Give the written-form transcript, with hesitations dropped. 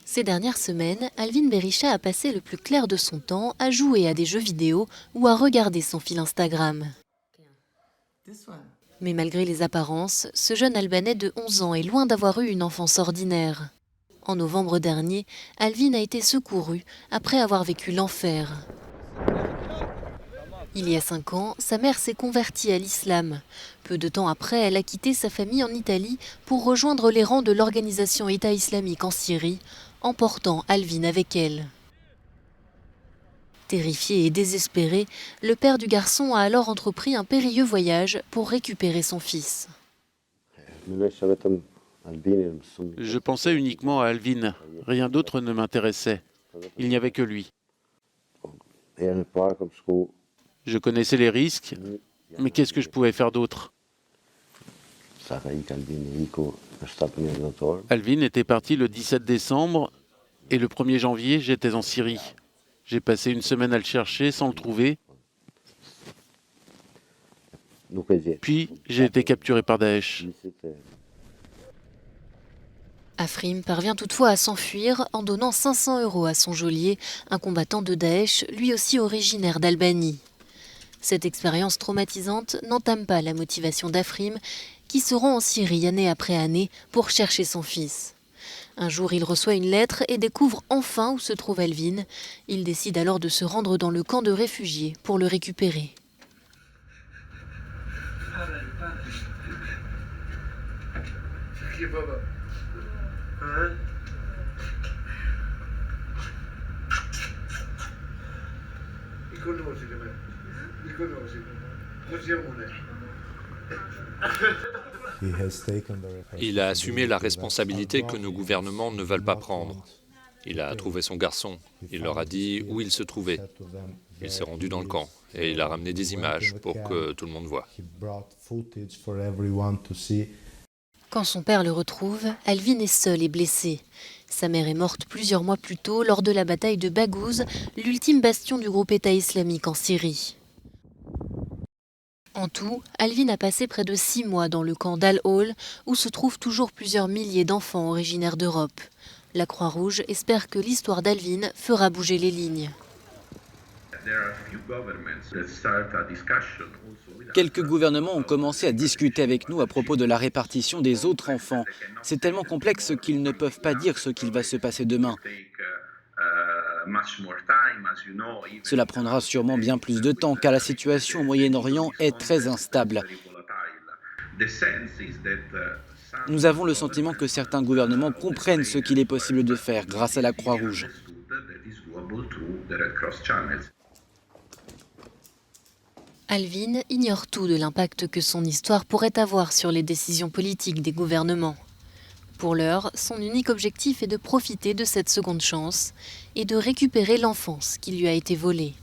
Ces dernières semaines, Alvin Berisha a passé le plus clair de son temps à jouer à des jeux vidéo ou à regarder son fil Instagram. Mais malgré les apparences, ce jeune Albanais de 11 ans est loin d'avoir eu une enfance ordinaire. En novembre dernier, Alvin a été secouru après avoir vécu l'enfer. Il y a 5 ans, sa mère s'est convertie à l'islam. Peu de temps après, elle a quitté sa famille en Italie pour rejoindre les rangs de l'organisation État islamique en Syrie, emportant Alvin avec elle. Terrifié et désespéré, le père du garçon a alors entrepris un périlleux voyage pour récupérer son fils. Je pensais uniquement à Alvin. Rien d'autre ne m'intéressait. Il n'y avait que lui. Je connaissais les risques, mais qu'est-ce que je pouvais faire d'autre? Alvin était parti le 17 décembre et le 1er janvier, j'étais en Syrie. J'ai passé une semaine à le chercher sans le trouver. Puis, j'ai été capturé par Daesh. Afrim parvient toutefois à s'enfuir en donnant 500 € à son geôlier, un combattant de Daesh, lui aussi originaire d'Albanie. Cette expérience traumatisante n'entame pas la motivation d'Afrim, qui se rend en Syrie année après année pour chercher son fils. Un jour, il reçoit une lettre et découvre enfin où se trouve Alvin. Il décide alors de se rendre dans le camp de réfugiés pour le récupérer. Il a assumé la responsabilité que nos gouvernements ne veulent pas prendre. Il a trouvé son garçon. Il leur a dit où il se trouvait. Il s'est rendu dans le camp et il a ramené des images pour que tout le monde voie. Quand son père le retrouve, Alvin est seul et blessé. Sa mère est morte plusieurs mois plus tôt lors de la bataille de Baghouz, l'ultime bastion du groupe État islamique en Syrie. En tout, Alvin a passé près de 6 mois dans le camp d'Al-Hol, où se trouvent toujours plusieurs milliers d'enfants originaires d'Europe. La Croix-Rouge espère que l'histoire d'Alvin fera bouger les lignes. Quelques gouvernements ont commencé à discuter avec nous à propos de la répartition des autres enfants. C'est tellement complexe qu'ils ne peuvent pas dire ce qu'il va se passer demain. Cela prendra sûrement bien plus de temps car la situation au Moyen-Orient est très instable. Nous avons le sentiment que certains gouvernements comprennent ce qu'il est possible de faire grâce à la Croix-Rouge. Alvin ignore tout de l'impact que son histoire pourrait avoir sur les décisions politiques des gouvernements. Pour l'heure, son unique objectif est de profiter de cette seconde chance et de récupérer l'enfance qui lui a été volée.